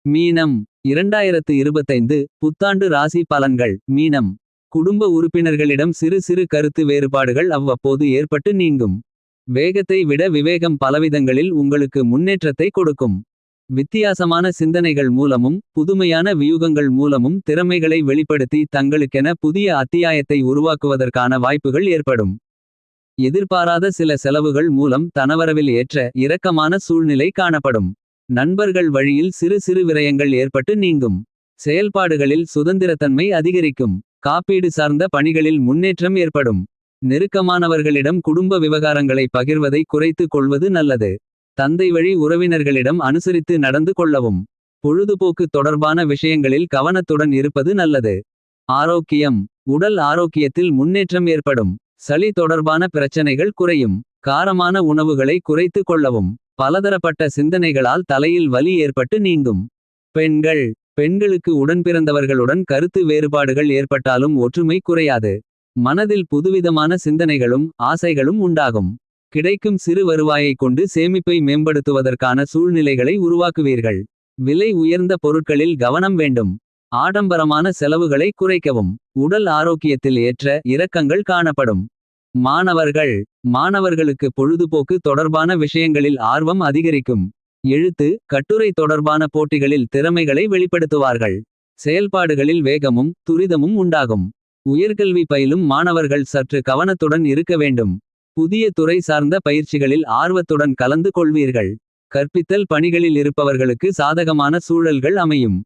மீனம் 2025 புத்தாண்டு ராசி பலன்கள். மீனம் குடும்ப உறுப்பினர்களிடம் சிறு சிறு கருத்து வேறுபாடுகள் அவ்வப்போது ஏற்பட்டு நீங்கும். வேகத்தை விட விவேகம் பலவிதங்களில் உங்களுக்கு முன்னேற்றத்தை கொடுக்கும். வித்தியாசமான சிந்தனைகள் மூலமும் புதுமையான வியூகங்கள் மூலமும் திறமைகளை வெளிப்படுத்தி தங்களுக்கென புதிய அத்தியாயத்தை உருவாக்குவதற்கான வாய்ப்புகள் ஏற்படும். எதிர்பாராத சில செலவுகள் மூலம் தனவரவில் ஏற்ற இறக்கமான சூழ்நிலை காணப்படும். நண்பர்கள் வழியில் சிறு சிறு விரயங்கள் ஏற்பட்டு நீங்கும். செயல்பாடுகளில் சுதந்திரத்தன்மை அதிகரிக்கும். காப்பீடு சார்ந்த பணிகளில் முன்னேற்றம் ஏற்படும். நெருக்கமானவர்களிடம் குடும்ப விவகாரங்களை பகிர்வதை குறைத்துக் கொள்வது நல்லது. தந்தை வழி உறவினர்களிடம் அனுசரித்து நடந்து கொள்ளவும். பொழுதுபோக்கு தொடர்பான விஷயங்களில் கவனத்துடன் இருப்பது நல்லது. ஆரோக்கியம் உடல் ஆரோக்கியத்தில் முன்னேற்றம் ஏற்படும். சளி தொடர்பான பிரச்சனைகள் குறையும். காரமான உணவுகளை குறைத்துக் கொள்ளவும். பலதரப்பட்ட சிந்தனைகளால் தலையில் வலி ஏற்பட்டு நீங்கும். பெண்கள் பெண்களுக்கு உடன்பிறந்தவர்களுடன் கருத்து வேறுபாடுகள் ஏற்பட்டாலும் ஒற்றுமை குறையாது. மனதில் புதுவிதமான சிந்தனைகளும் ஆசைகளும் உண்டாகும். கிடைக்கும் சிறு வருவாயை கொண்டு சேமிப்பை மேம்படுத்துவதற்கான சூழ்நிலைகளை உருவாக்குவீர்கள். விலை உயர்ந்த பொருட்களில் கவனம் வேண்டும். ஆடம்பரமான செலவுகளை குறைக்கவும். உடல் ஆரோக்கியத்தில் ஏற்ற இறக்கங்கள் காணப்படும். மாணவர்களுக்கு பொழுதுபோக்கு தொடர்பான விஷயங்களில் ஆர்வம் அதிகரிக்கும். எழுத்து கட்டுரை தொடர்பான போட்டிகளில் திறமைகளை வெளிப்படுத்துவார்கள். செயல்பாடுகளில் வேகமும் துரிதமும் உண்டாகும். உயர்கல்வி பயிலும் மாணவர்கள் சற்று கவனத்துடன் இருக்க வேண்டும். புதிய துறை சார்ந்த பயிற்சிகளில் ஆர்வத்துடன் கலந்து கொள்வீர்கள். கற்பித்தல் பணிகளில் இருப்பவர்களுக்கு சாதகமான சூழல்கள் அமையும்.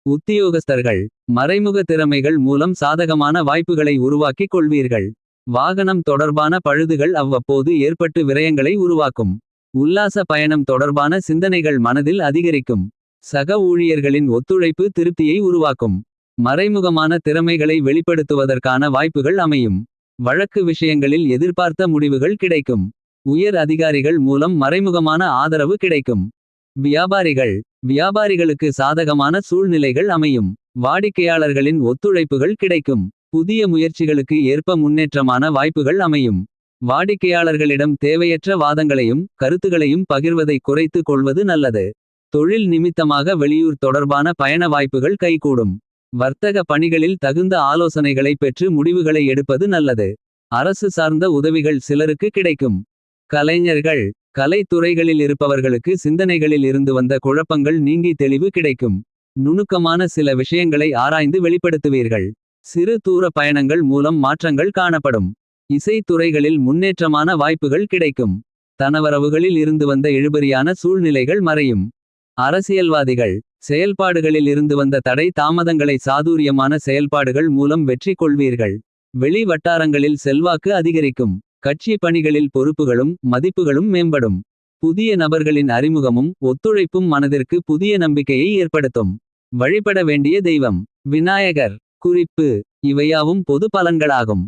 உத்தியோகஸ்தர்கள் மறைமுக திறமைகள் மூலம் சாதகமான வாய்ப்புகளை உருவாக்கிக் கொள்வீர்கள். வாகனம் தொடர்பான பழுதுகள் அவ்வப்போது ஏற்பட்டு விரயங்களை உருவாக்கும். உல்லாச பயணம் தொடர்பான சிந்தனைகள் மனதில் அதிகரிக்கும். சக ஊழியர்களின் ஒத்துழைப்பு திருப்தியை உருவாக்கும். மறைமுகமான திறமைகளை வெளிப்படுத்துவதற்கான வாய்ப்புகள் அமையும். வழக்கு விஷயங்களில் எதிர்பார்த்த முடிவுகள் கிடைக்கும். உயர் அதிகாரிகள் மூலம் மறைமுகமான ஆதரவு கிடைக்கும். வியாபாரிகளுக்கு சாதகமான சூழ்நிலைகள் அமையும். வாடிக்கையாளர்களின் ஒத்துழைப்புகள் கிடைக்கும். புதிய முயற்சிகளுக்கு ஏற்ப முன்னேற்றமான வாய்ப்புகள் அமையும். வாடிக்கையாளர்களிடம் தேவையற்ற வாதங்களையும் கருத்துகளையும் பகிர்வதை குறைத்து கொள்வது நல்லது. தொழில் நிமித்தமாக வெளியூர் தொடர்பான பயண வாய்ப்புகள் கைகூடும். வர்த்தக பணிகளில் தகுந்த ஆலோசனைகளை பெற்று முடிவுகளை எடுப்பது நல்லது. அரசு சார்ந்த உதவிகள் சிலருக்கு கிடைக்கும். கலைஞர்கள் கலைத்துறைகளில் இருப்பவர்களுக்கு சிந்தனைகளில் இருந்து வந்த குழப்பங்கள் நீங்கி தெளிவு கிடைக்கும். நுணுக்கமான சில விஷயங்களை ஆராய்ந்து வெளிப்படுத்துவீர்கள். சிறு தூர பயணங்கள் மூலம் மாற்றங்கள் காணப்படும். இசைத்துறைகளில் முன்னேற்றமான வாய்ப்புகள் கிடைக்கும். தனவரவுகளில் இருந்து வந்த இழுபறியான சூழ்நிலைகள் மறையும். அரசியல்வாதிகள் செயல்பாடுகளில் இருந்து வந்த தடை தாமதங்களை சாதுரியமான செயல்பாடுகள் மூலம் வெற்றி கொள்வீர்கள். வெளி வட்டாரங்களில் செல்வாக்கு அதிகரிக்கும். கட்சி பணிகளில் பொறுப்புகளும் மதிப்புகளும் மேம்படும். புதிய நபர்களின் அறிமுகமும் ஒத்துழைப்பும் மனதிற்கு புதிய நம்பிக்கையை ஏற்படுத்தும். வழிபட வேண்டிய தெய்வம் விநாயகர். குறிப்பு இவையாவும் பொது பலன்களாகும்.